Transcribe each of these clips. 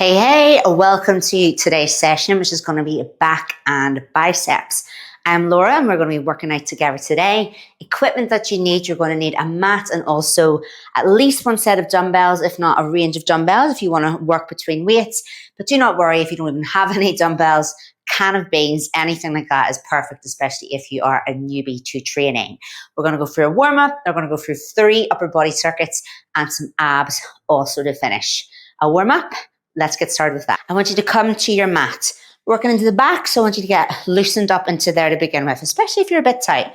Hey, welcome to today's session, which is going to be back and biceps. I'm Laura and we're going to be working out together today. Equipment that you need, you're going to need a mat and also at least one set of dumbbells, if not a range of dumbbells if you want to work between weights. But do not worry if you don't even have any dumbbells, can of beans, anything like that is perfect, especially if you are a newbie to training. We're going to go through a warm-up, we're going to go through 3 upper body circuits and some abs also to finish. A warm-up. Let's get started with that. I want you to come to your mat, working into the back, so I want you to get loosened up into there to begin with, especially if you're a bit tight.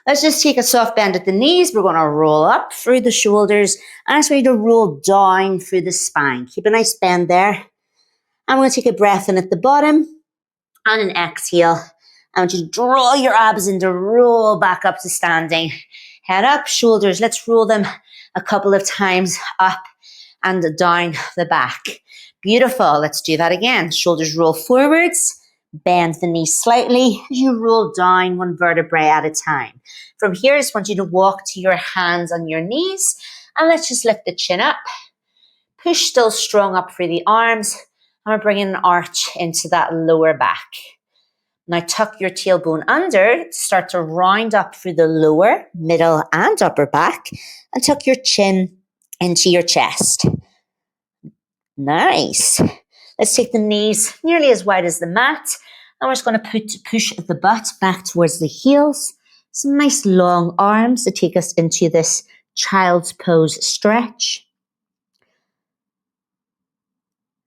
Let's just take a soft bend at the knees. We're going to roll up through the shoulders, and I just want you to roll down through the spine. Keep a nice bend there. I'm going to take a breath in at the bottom, and an exhale. I want you to draw your abs in to roll back up to standing. Head up, shoulders. Let's roll them a couple of times up and down the back. Beautiful. Let's do that again. Shoulders roll forwards, bend the knees slightly as you roll down one vertebrae at a time. From here, I just want you to walk to your hands on your knees and let's just lift the chin up. Push still strong up through the arms and we're bringing an arch into that lower back. Now tuck your tailbone under, start to round up through the lower, middle and upper back and tuck your chin into your chest. Nice. Let's take the knees nearly as wide as the mat. And we're just going to push the butt back towards the heels. Some nice long arms to take us into this child's pose stretch.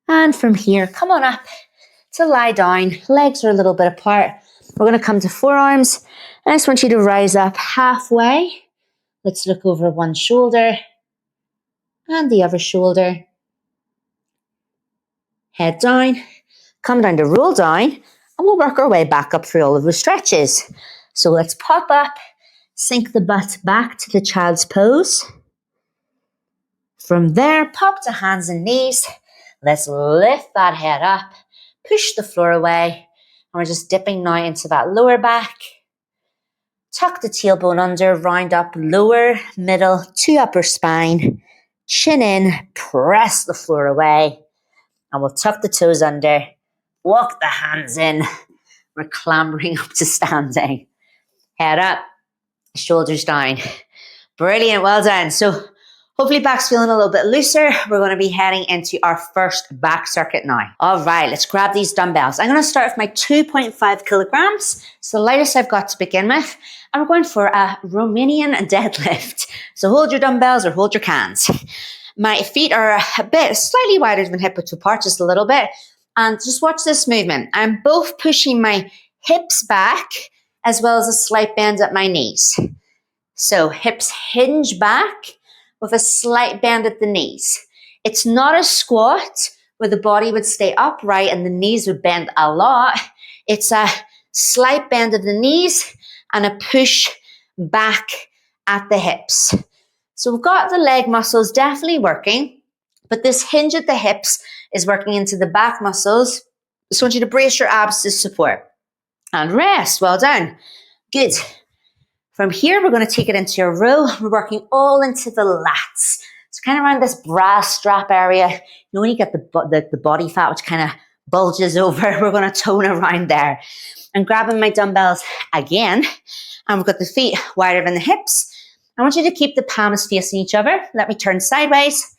And from here, come on up to lie down. Legs are a little bit apart. We're going to come to forearms. And I just want you to rise up halfway. Let's look over one shoulder and the other shoulder. Head down, come down to roll down, and we'll work our way back up through all of the stretches. So let's pop up, sink the butt back to the child's pose. From there, pop to hands and knees. Let's lift that head up, push the floor away, and we're just dipping now into that lower back. Tuck the tailbone under, round up lower, middle to upper spine. Chin in, press the floor away. And we'll tuck the toes under, walk the hands in. We're clambering up to standing. Head up, shoulders down. Brilliant, well done. So hopefully back's feeling a little bit looser. We're going to be heading into our first back circuit now. All right, let's grab these dumbbells. I'm going to start with my 2.5 kilograms. It's the lightest I've got to begin with. And we're going for a Romanian deadlift. So hold your dumbbells or hold your cans. My feet are a bit slightly wider than hip width apart, just a little bit. And just watch this movement. I'm both pushing my hips back as well as a slight bend at my knees. So hips hinge back with a slight bend at the knees. It's not a squat where the body would stay upright and the knees would bend a lot. It's a slight bend of the knees and a push back at the hips. So we've got the leg muscles definitely working, but this hinge at the hips is working into the back muscles. Just want you to brace your abs to support. And rest, well done. Good. From here, we're going to take it into a row. We're working all into the lats. So kind of around this bra strap area. You know when you get the body fat, which kind of bulges over, we're going to tone around there. I'm grabbing my dumbbells again, and we've got the feet wider than the hips. I want you to keep the palms facing each other. Let me turn sideways.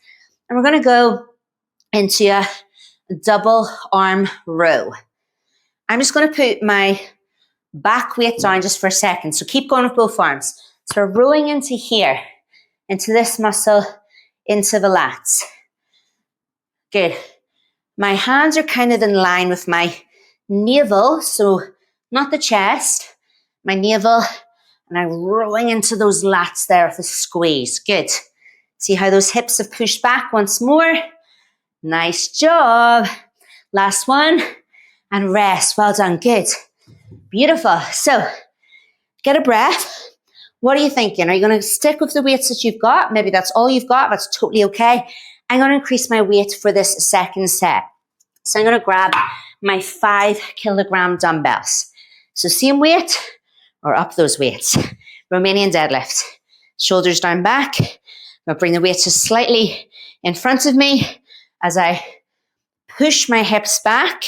And we're going to go into a double arm row. I'm just going to put my back weight down just for a second. So keep going with both arms. So we're rowing into here, into this muscle, into the lats. Good. My hands are kind of in line with my navel. So not the chest, my navel. And I'm rowing into those lats there with a squeeze. Good. See how those hips have pushed back once more? Nice job. Last one. And rest. Well done. Good. Beautiful. So, get a breath. What are you thinking? Are you going to stick with the weights that you've got? Maybe that's all you've got. That's totally okay. I'm going to increase my weight for this second set. So, I'm going to grab my 5 kilogram dumbbells. So, same weight. Or up those weights. Romanian deadlift. Shoulders down back. I'll bring the weights just slightly in front of me as I push my hips back,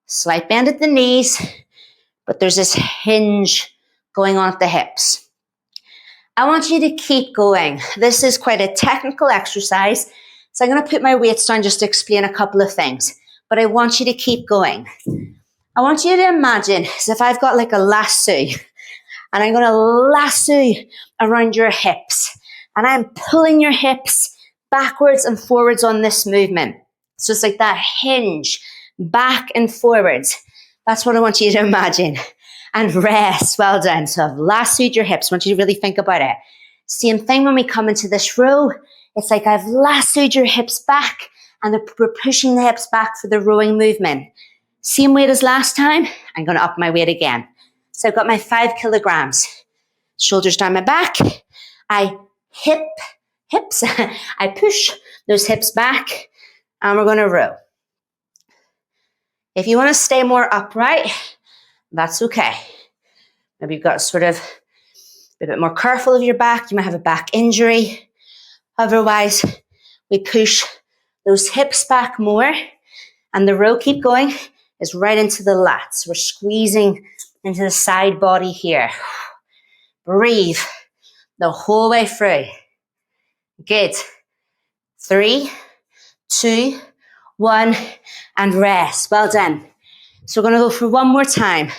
slight bend at the knees, but there's this hinge going on at the hips. I want you to keep going. This is quite a technical exercise, so I'm going to put my weights down just to explain a couple of things, but I want you to keep going. I want you to imagine as if I've got like a lasso, and I'm going to lasso around your hips, and I'm pulling your hips backwards and forwards on this movement. So it's like that hinge, back and forwards. That's what I want you to imagine. And rest, well done. So I've lassoed your hips. I want you to really think about it. Same thing when we come into this row. It's like I've lassoed your hips back, and we're pushing the hips back for the rowing movement. Same weight as last time. I'm going to up my weight again. So I've got my 5 kilograms. Shoulders down my back. I hips. I push those hips back, and we're going to row. If you want to stay more upright, that's okay. Maybe you've got sort of a bit more careful of your back. You might have a back injury. Otherwise, we push those hips back more, and the row, keep going, is right into the lats. We're squeezing into the side body here. Breathe the whole way through. Good. 3, 2, 1, and rest. Well done. So we're going to go for one more time.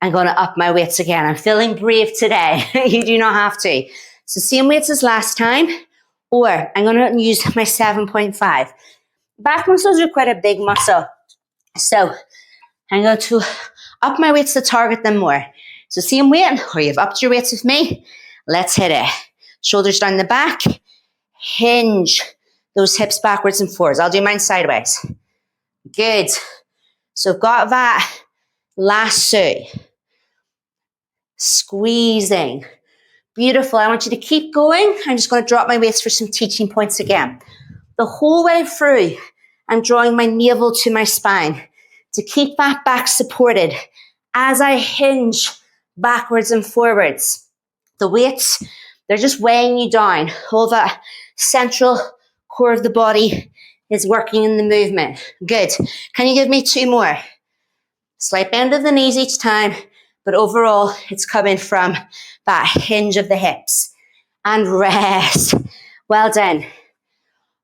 I'm going to up my weights again. I'm feeling brave today. You do not have to. So same weights as last time, or I'm going to use my 7.5. Back muscles are quite a big muscle. So I'm going to up my weights to target them more. So same weight, or you've upped your weights with me. Let's hit it. Shoulders down the back. Hinge those hips backwards and forwards. I'll do mine sideways. Good. So I've got that lasso. Squeezing. Beautiful. I want you to keep going. I'm just going to drop my weights for some teaching points again. The whole way through, I'm drawing my navel to my spine to keep that back supported as I hinge backwards and forwards. The weights, they're just weighing you down. All that central core of the body is working in the movement. Good. Can you give me 2 more? Slight bend of the knees each time, but overall, it's coming from that hinge of the hips. And rest. Well done.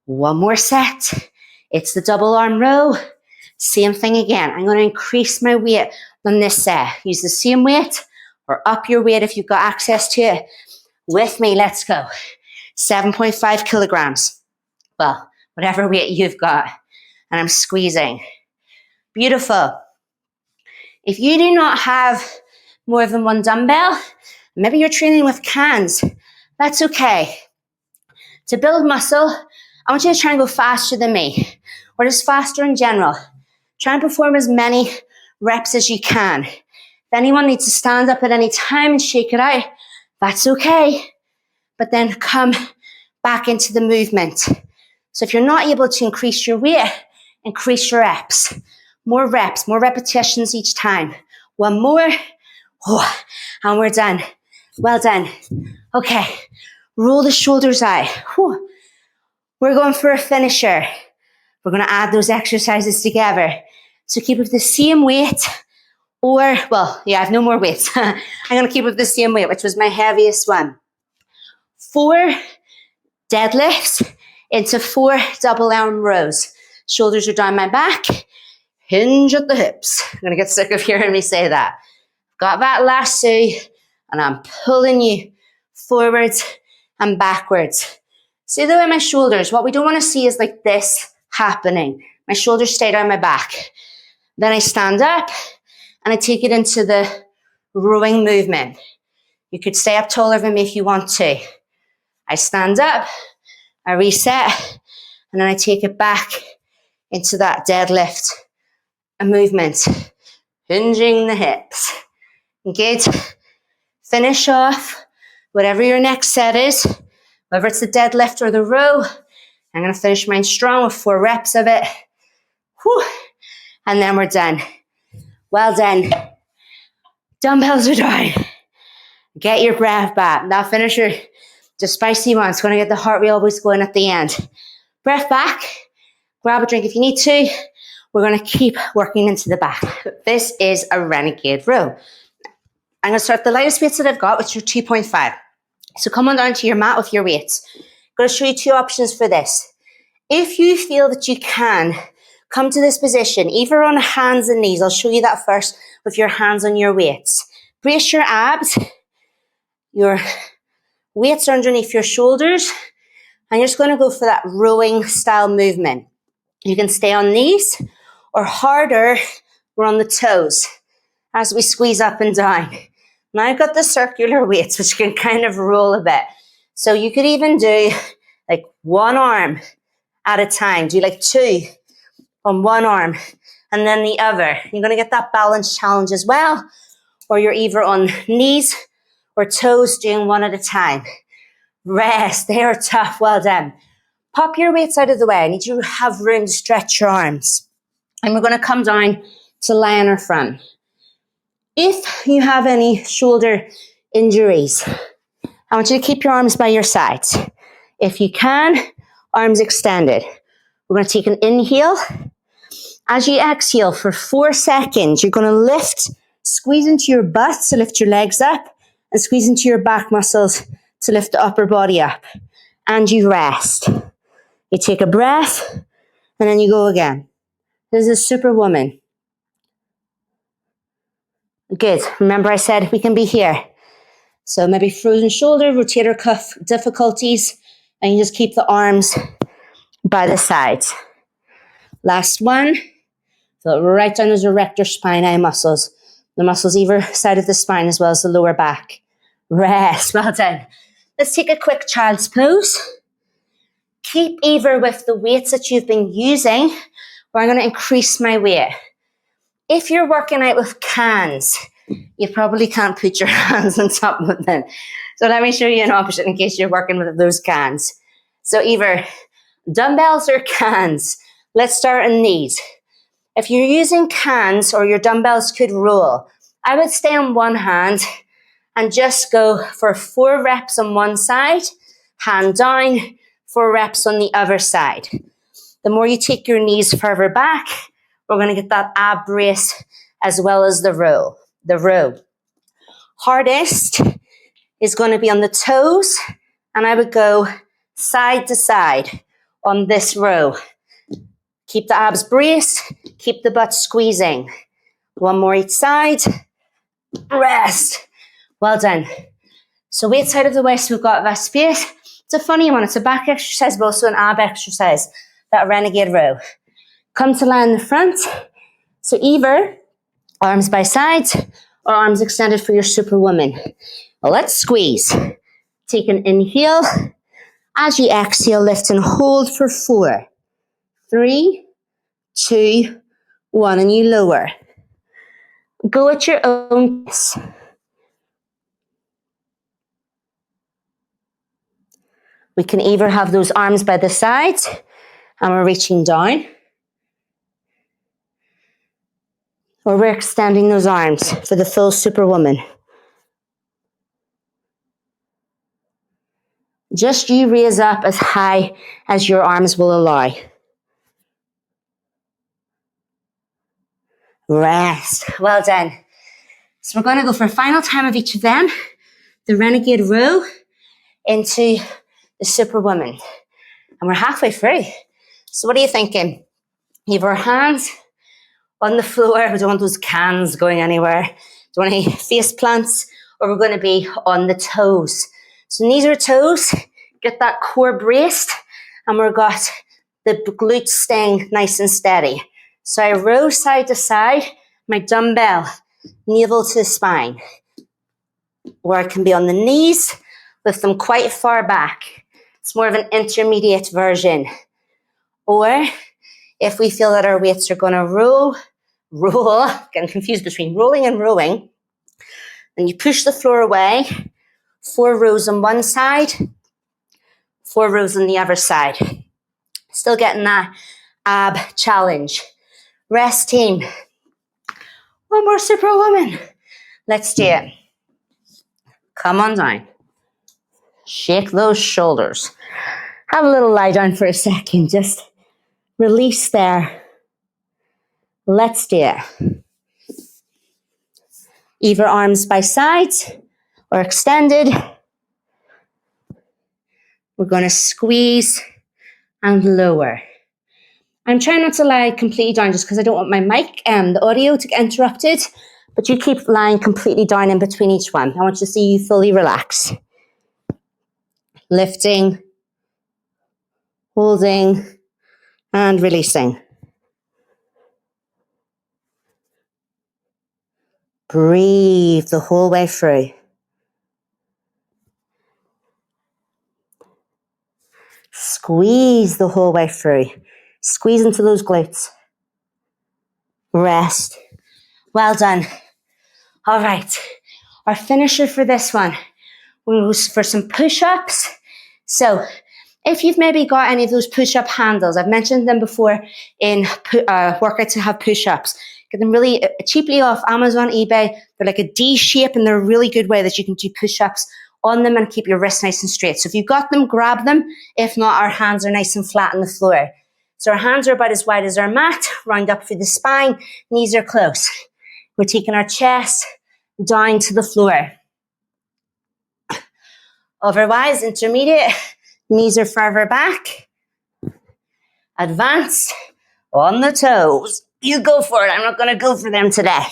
One more set. It's the double arm row. Same thing again. I'm going to increase my weight on this set. Use the same weight or up your weight if you've got access to it. With me, let's go. 7.5 kilograms. Well, whatever weight you've got. And I'm squeezing. Beautiful. If you do not have more than one dumbbell, maybe you're training with cans, that's okay. To build muscle, I want you to try and go faster than me, or just faster in general. Try and perform as many reps as you can. If anyone needs to stand up at any time and shake it out, that's okay. But then come back into the movement. So if you're not able to increase your weight, increase your reps. More reps, more repetitions each time. One more. Oh, and we're done. Well done. Okay. Roll the shoulders out. Whew. We're going for a finisher. We're going to add those exercises together. So keep with the same weight, or, well, yeah, I have no more weights. I'm going to keep with the same weight, which was my heaviest one. 4 deadlifts into 4 double arm rows. Shoulders are down my back. Hinge at the hips. I'm going to get sick of hearing me say that. Got that lasso, and I'm pulling you forwards and backwards. See the way my shoulders, what we don't want to see is like this happening. My shoulders stay down my back. Then I stand up and I take it into the rowing movement. You could stay up taller than me if you want to. I stand up, I reset, and then I take it back into that deadlift movement. Hinging the hips. Good. Finish off whatever your next set is, whether it's the deadlift or the row. I'm going to finish mine strong with 4 reps of it. Whew. And then we're done. Well done. Dumbbells are down. Get your breath back. Now finish your the spicy one. It's going to get the heart rate always going at the end. Breath back. Grab a drink if you need to. We're going to keep working into the back. This is a renegade row. I'm going to start the lightest weights that I've got, which are 2.5. So come on down to your mat with your weights. I'm going to show you two options for this. If you feel that you can, come to this position, either on hands and knees. I'll show you that first with your hands on your weights. Brace your abs. Your weights are underneath your shoulders. And you're just going to go for that rowing style movement. You can stay on knees, or harder, we're on the toes as we squeeze up and down. Now I've got the circular weights, which can kind of roll a bit. So you could even do like one arm at a time. Do like two on one arm and then the other. You're going to get that balance challenge as well. Or you're either on knees or toes doing one at a time. Rest. They are tough. Well done. Pop your weights out of the way. I need you to have room to stretch your arms. And we're going to come down to lie on our front. If you have any shoulder injuries, I want you to keep your arms by your sides. If you can, arms extended. We're going to take an inhale. As you exhale for 4 seconds, you're going to lift, squeeze into your butt to lift your legs up, and squeeze into your back muscles to lift the upper body up. And you rest. You take a breath, and then you go again. This is Superwoman. Good. Remember I said we can be here. So maybe frozen shoulder, rotator cuff difficulties, and you just keep the arms by the sides. Last one. Feel right down those erector spinae muscles. The muscles either side of the spine as well as the lower back. Rest. Well done. Let's take a quick child's pose. Keep either with the weights that you've been using, or I'm going to increase my weight. If you're working out with cans, you probably can't put your hands on top of them. So let me show you an option in case you're working with those cans. So either dumbbells or cans. Let's start on knees. If you're using cans or your dumbbells could roll, I would stay on one hand and just go for 4 reps on one side, hand down, 4 reps on the other side. The more you take your knees further back, we're going to get that ab brace as well as the row. Hardest is going to be on the toes, and I would go side to side on this row. Keep the abs braced, keep the butt squeezing. One more each side. Rest. Well done. So weights out of the way, so we've got that space. It's a funny one. It's a back exercise, but also an ab exercise, that renegade row. Come to lie in the front. So either arms by sides or arms extended for your Superwoman. Well, let's squeeze. Take an inhale. As you exhale, lift and hold for 4. 3, 2, 1, and you lower. Go at your own pace. We can either have those arms by the sides and we're reaching down, or we're extending those arms for the full Superwoman. Just you raise up as high as your arms will allow. Rest. Well done. So we're going to go for a final time of each of them. The renegade row into the Superwoman. And we're halfway through. So what are you thinking? You have our hands on the floor. We don't want those cans going anywhere. Don't want any face plants. Or we're going to be on the toes. So knees or toes. Get that core braced. And we've got the glutes staying nice and steady. So I row side to side. My dumbbell navel to the spine. Or I can be on the knees. Lift them quite far back. It's more of an intermediate version. Or if we feel that our weights are going to roll, getting confused between rolling and rowing, then you push the floor away, 4 rows on one side, 4 rows on the other side. Still getting that ab challenge. Rest team. One more Superwoman. Let's do it. Come on down. Shake those shoulders. Have a little lie down for a second. Just Release there. Let's do it. Either arms by sides or extended. We're going to squeeze and lower. I'm trying not to lie completely down just because I don't want my mic and the audio to get interrupted, but you keep lying completely down in between each one. I want to see you fully relax. Lifting, holding, and releasing. Breathe the whole way through. Squeeze the whole way through. Squeeze into those glutes. Rest. Well done. All right. Our finisher for this one. We'll go for some push-ups. So if you've maybe got any of those push-up handles, I've mentioned them before in workouts to have push-ups. Get them really cheaply off Amazon, eBay. They're like a D shape and they're a really good way that you can do push-ups on them and keep your wrists nice and straight. So if you've got them, grab them. If not, our hands are nice and flat on the floor. So our hands are about as wide as our mat, round up through the spine, knees are close. We're taking our chest down to the floor. Otherwise, intermediate, knees are further back. Advance on the toes. You go for it. I'm not going to go for them today.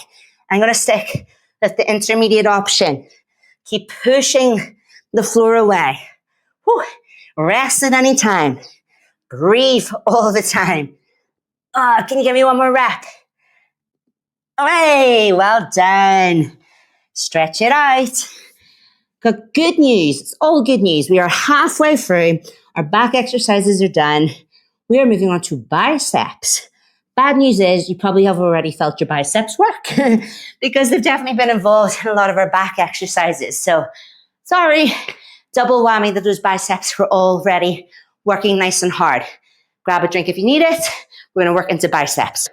I'm going to stick with the intermediate option. Keep pushing the floor away. Whew. Rest at any time. Breathe all the time. Can you give me one more rep? Hey, well done. Stretch it out. Got good news. It's all good news. We are halfway through. Our back exercises are done. We are moving on to biceps. Bad news is you probably have already felt your biceps work because they've definitely been involved in a lot of our back exercises. So sorry, double whammy that those biceps were already working nice and hard. Grab a drink if you need it. We're going to work into biceps.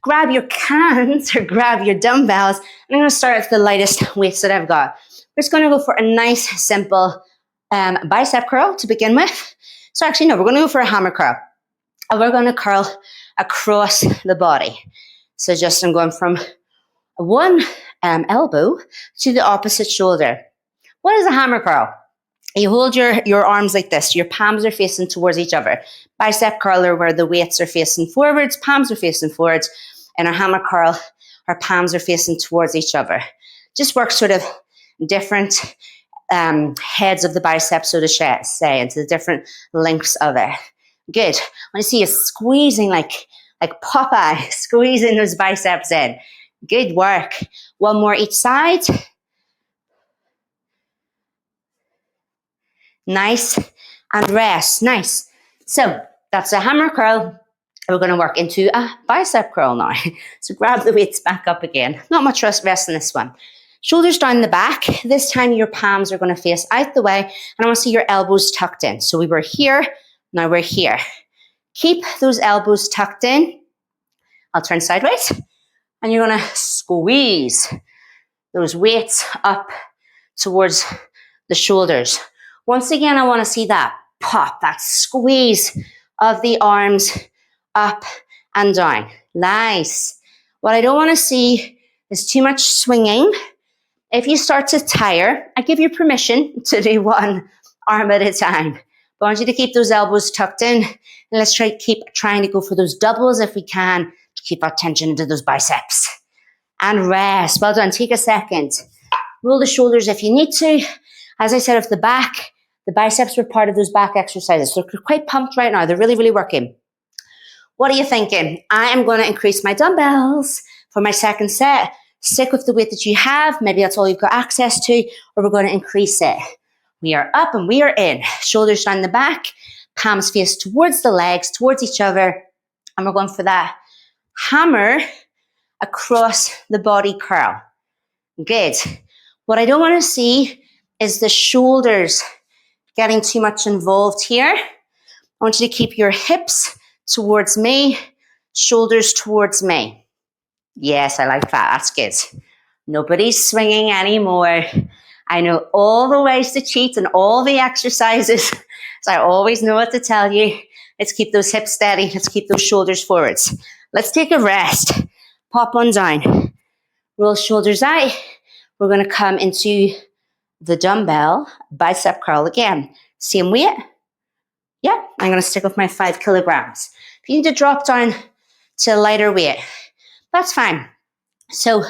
Grab your cans or grab your dumbbells. I'm going to start with the lightest weights that I've got. We're just going to go for a nice, simple bicep curl to begin with. So actually, no, we're going to go for a hammer curl. And we're going to curl across the body. So just I'm going from one elbow to the opposite shoulder. What is a hammer curl? You hold your arms like this. Your palms are facing towards each other. Bicep curler where the weights are facing forwards, palms are facing forwards. And a hammer curl, our palms are facing towards each other. Just work sort of different heads of the biceps, so to say, into the different lengths of it. Good. I want to see you squeezing like Popeye, squeezing those biceps in. Good work. One more each side. Nice. And rest. Nice. So that's a hammer curl. We're going to work into a bicep curl now. So grab the weights back up again. Not much rest in this one. Shoulders down the back. This time your palms are going to face out the way. And I want to see your elbows tucked in. So we were here. Now we're here. Keep those elbows tucked in. I'll turn sideways. And you're going to squeeze those weights up towards the shoulders. Once again, I want to see that pop, that squeeze of the arms up and down. Nice. What I don't want to see is too much swinging. If you start to tire, I give you permission to do one arm at a time. But I want you to keep those elbows tucked in. And let's keep trying to go for those doubles if we can to keep our tension into those biceps. And rest. Well done. Take a second. Roll the shoulders if you need to. As I said, the biceps were part of those back exercises. So they're quite pumped right now. They're really, really working. What are you thinking? I am going to increase my dumbbells for my second set. Stick with the weight that you have. Maybe that's all you've got access to, or we're going to increase it. We are up and we are in. Shoulders down the back, palms face towards the legs, towards each other. And we're going for that hammer across the body curl. Good. What I don't want to see is the shoulders getting too much involved here. I want you to keep your hips towards me, shoulders towards me. Yes, I like that. That's good. Nobody's swinging anymore. I know all the ways to cheat and all the exercises. So I always know what to tell you. Let's keep those hips steady. Let's keep those shoulders forwards. Let's take a rest. Pop on down. Roll shoulders out. We're going to come into the dumbbell bicep curl again. Same weight. Yeah, I'm going to stick with my 5 kilograms. If you need to drop down to a lighter weight, that's fine. So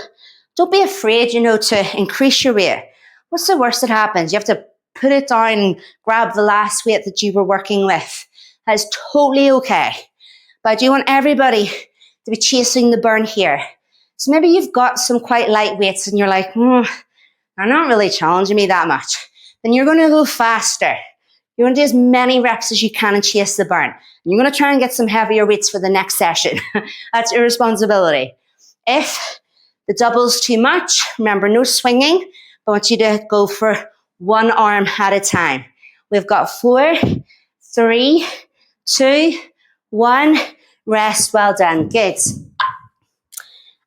don't be afraid, to increase your weight. What's the worst that happens? You have to put it down and grab the last weight that you were working with. That's totally okay. But I do want everybody to be chasing the burn here. So maybe you've got some quite light weights and you're like, they're not really challenging me that much. Then you're going to go faster. You're going to do as many reps as you can and chase the burn. You're going to try and get some heavier weights for the next session. That's your responsibility. If the double's too much, remember, no swinging. I want you to go for one arm at a time. We've got 4, 3, 2, 1. Rest. Well done. Good.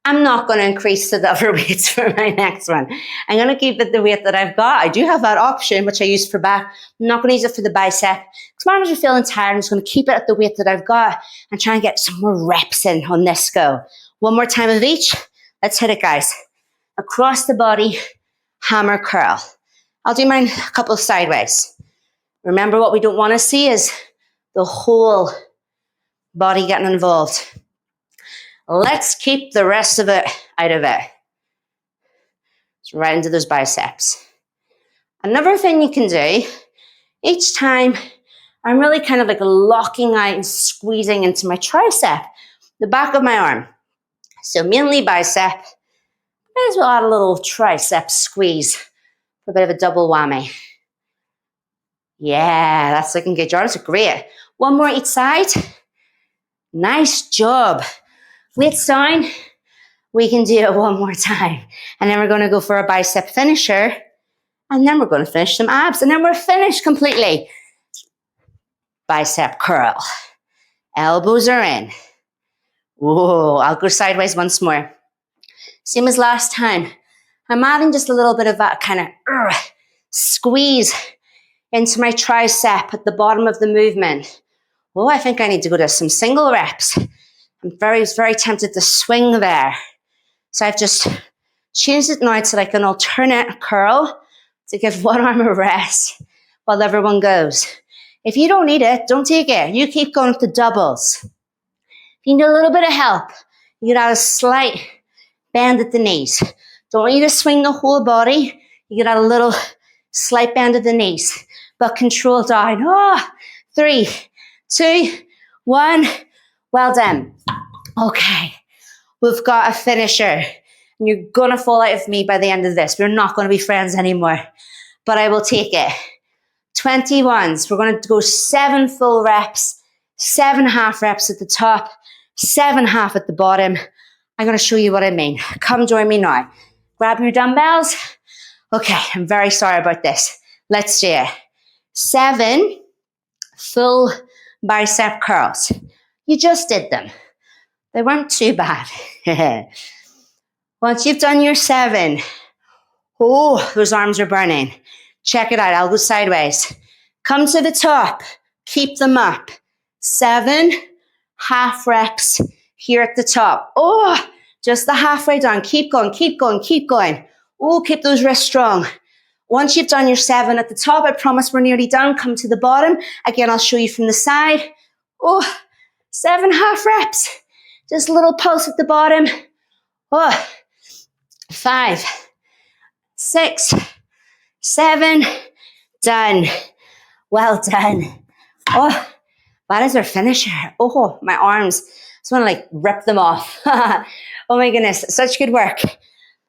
I'm not going to increase the other weights for my next one. I'm going to keep it the weight that I've got. I do have that option, which I use for back. I'm not going to use it for the bicep. Because my arms are feeling tired. I'm just going to keep it at the weight that I've got and try and get some more reps in on this go. One more time of each. Let's hit it, guys. Across the body, hammer curl. I'll do mine a couple of sideways. Remember, what we don't want to see is the whole body getting involved. Let's keep the rest of it out of it. It's right into those biceps. Another thing you can do, each time I'm really kind of like locking out and squeezing into my tricep, the back of my arm. So mainly bicep. Might as well add a little tricep squeeze for a bit of a double whammy. Yeah, that's looking good. Your arms are great. One more each side. Nice job. Weights down. We can do it one more time. And then we're going to go for a bicep finisher. And then we're going to finish some abs. And then we're finished completely. Bicep curl. Elbows are in. Whoa, I'll go sideways once more. Same as last time. I'm adding just a little bit of that kind of squeeze into my tricep at the bottom of the movement. Oh, I think I need to go to some single reps. I'm very, very tempted to swing there. So I've just changed it now to like an alternate curl to give one arm a rest while everyone goes. If you don't need it, don't take it. You keep going with the doubles. If you need a little bit of help, you can add a slight bend at the knees. Don't want you to swing the whole body. You can add a little slight bend at the knees, but control down. 3, 2, 1. Well done. Okay, we've got a finisher. And you're going to fall out of me by the end of this. We're not going to be friends anymore, but I will take it. 21s. We're going to go 7 full reps, 7 half reps at the top, 7 half at the bottom. I'm going to show you what I mean. Come join me now. Grab your dumbbells. Okay, I'm very sorry about this. Let's do it. 7 full bicep curls. You just did them. They weren't too bad. Once you've done your 7, those arms are burning. Check it out. I'll go sideways. Come to the top. Keep them up. 7 half reps here at the top. Just the halfway down. Keep going, keep going, keep going. Keep those wrists strong. Once you've done your 7 at the top, I promise we're nearly done. Come to the bottom. Again, I'll show you from the side. 7 half reps. Just a little pulse at the bottom. 5, 6, 7. Done. Well done. That is our finisher. My arms. I just want to rip them off. Oh my goodness. Such good work.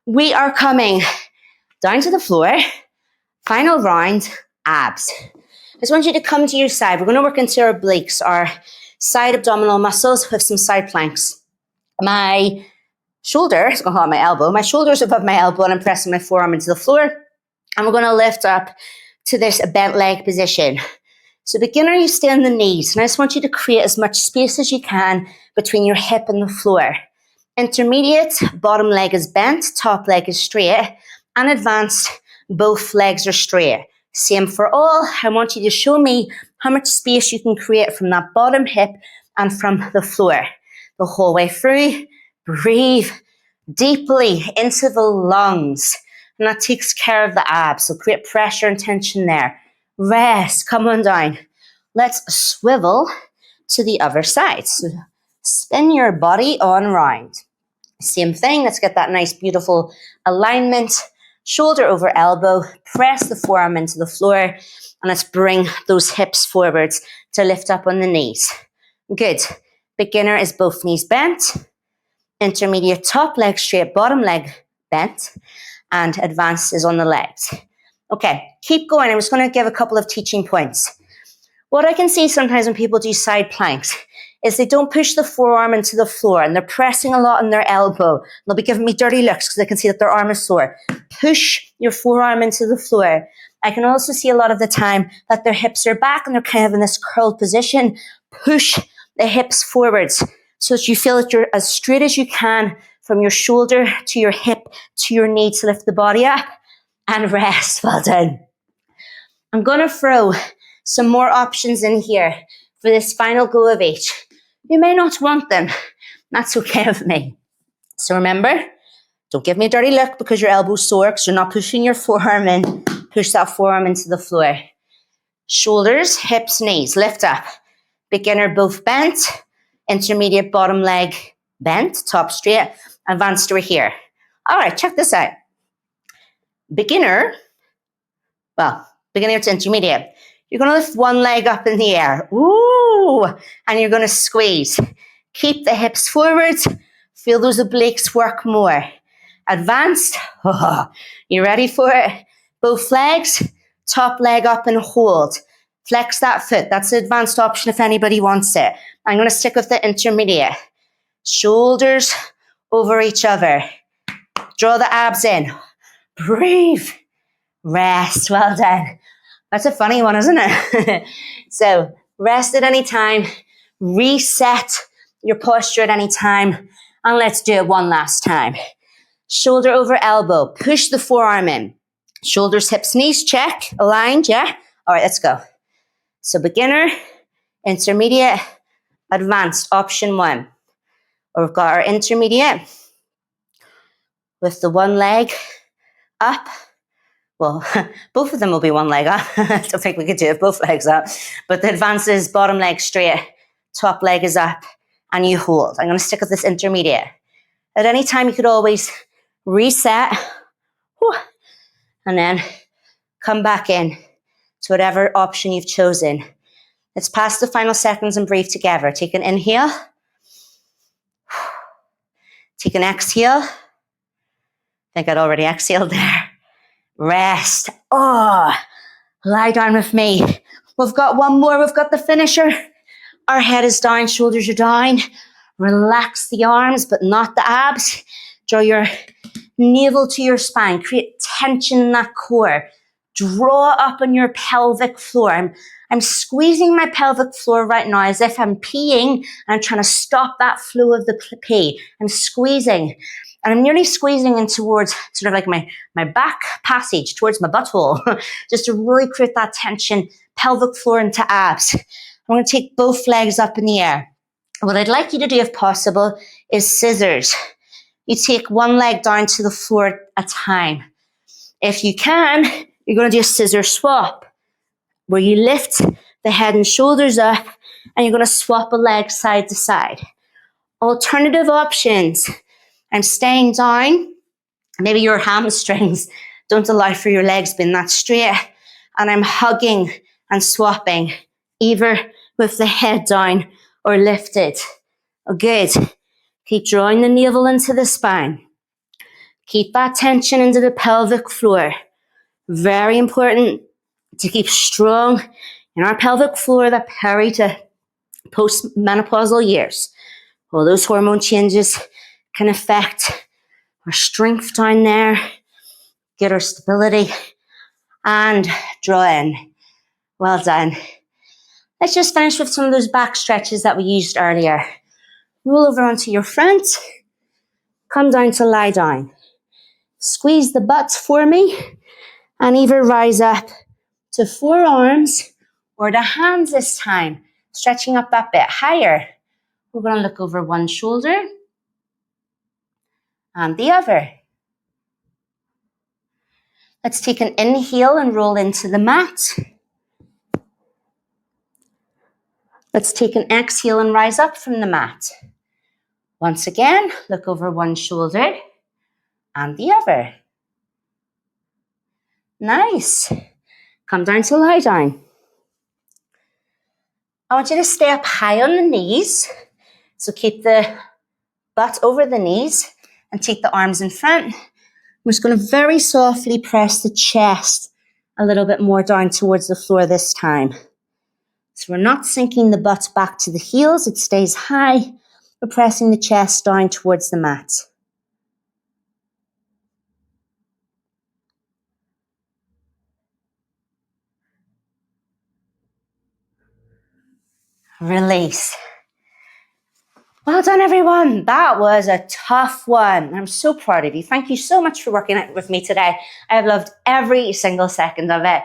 We are coming down to the floor. Final round, abs. I just want you to come to your side. We're going to work into our obliques, our side abdominal muscles with some side planks. My shoulder, it's going to hold my elbow. My shoulder's above my elbow and I'm pressing my forearm into the floor. And we're going to lift up to this bent leg position. So beginner, you stay on the knees. And I just want you to create as much space as you can between your hip and the floor. Intermediate, bottom leg is bent, top leg is straight. And advanced, both legs are straight. Same for all. I want you to show me how much space you can create from that bottom hip and from the floor. The whole way through. Breathe deeply into the lungs. And that takes care of the abs. So create pressure and tension there. Rest. Come on down. Let's swivel to the other side. So spin your body on round. Same thing. Let's get that nice, beautiful alignment. Shoulder over elbow. Press the forearm into the floor. And let's bring those hips forwards to lift up on the knees. Good. Beginner is both knees bent. Intermediate, top leg straight, bottom leg bent. And advanced is on the legs. Okay, keep going. I'm just going to give a couple of teaching points. What I can see sometimes when people do side planks is they don't push the forearm into the floor and they're pressing a lot on their elbow. They'll be giving me dirty looks because they can see that their arm is sore. Push your forearm into the floor. I can also see a lot of the time that their hips are back and they're kind of in this curled position. Push the hips forwards so that you feel that you're as straight as you can from your shoulder to your hip to your knee to lift the body up. And rest. Well done. I'm going to throw some more options in here for this final go of each. You may not want them. That's okay with me. So remember, don't give me a dirty look because your elbow's sore because you're not pushing your forearm in. Push that forearm into the floor. Shoulders, hips, knees. Lift up. Beginner both bent. Intermediate bottom leg bent. Top straight. Advanced over here. All right, check this out. Beginner to intermediate. You're going to lift one leg up in the air. Ooh, and you're going to squeeze. Keep the hips forward. Feel those obliques work more. Advanced. Oh, you ready for it? Both legs, top leg up and hold. Flex that foot. That's the advanced option if anybody wants it. I'm going to stick with the intermediate. Shoulders over each other. Draw the abs in. Breathe. Rest. Well done. That's a funny one, isn't it? So rest at any time. Reset your posture at any time. And let's do it one last time. Shoulder over elbow. Push the forearm in. Shoulders, hips, knees. Check. Aligned. Yeah? All right, let's go. So beginner, intermediate, advanced. Option one. Or we've got our intermediate with the one leg up. Well, both of them will be one leg up. I don't think we could do it both legs up. But the advanced is bottom leg straight, top leg is up, and you hold. I'm going to stick with this intermediate. At any time, you could always reset, and then come back in to whatever option you've chosen. Let's pass the final seconds and breathe together. Take an inhale. Take an exhale. I think I'd already exhaled there. Rest. Oh, lie down with me. We've got one more. We've got the finisher. Our head is down, shoulders are down. Relax the arms, but not the abs. Draw your navel to your spine. Create tension in that core. Draw up on your pelvic floor. I'm squeezing my pelvic floor right now as if I'm peeing and I'm trying to stop that flow of the pee. I'm squeezing. And I'm nearly squeezing in towards sort of like my back passage, towards my butthole, just to really create that tension, pelvic floor into abs. I'm going to take both legs up in the air. What I'd like you to do, if possible, is scissors. You take one leg down to the floor at a time. If you can, you're going to do a scissor swap, where you lift the head and shoulders up, and you're going to swap a leg side to side. Alternative options. I'm staying down. Maybe your hamstrings don't allow for your legs being that straight. And I'm hugging and swapping, either with the head down or lifted. Oh, good. Keep drawing the navel into the spine. Keep that tension into the pelvic floor. Very important to keep strong in our pelvic floor, that peri to post-menopausal years. All those hormone changes can affect our strength down there, get our stability, and draw in. Well done. Let's just finish with some of those back stretches that we used earlier. Roll over onto your front. Come down to lie down. Squeeze the butts for me, and either rise up to forearms or the hands this time, stretching up that bit higher. We're going to look over one shoulder and the other. Let's take an inhale and roll into the mat. Let's take an exhale and rise up from the mat. Once again, look over one shoulder and the other. Nice. Come down to lie down. I want you to stay up high on the knees. So keep the butt over the knees and take the arms in front. We're just going to very softly press the chest a little bit more down towards the floor this time. So we're not sinking the butt back to the heels. It stays high. We're pressing the chest down towards the mat. Release. Well done, everyone. That was a tough one. I'm so proud of you. Thank you so much for working out with me today. I have loved every single second of it.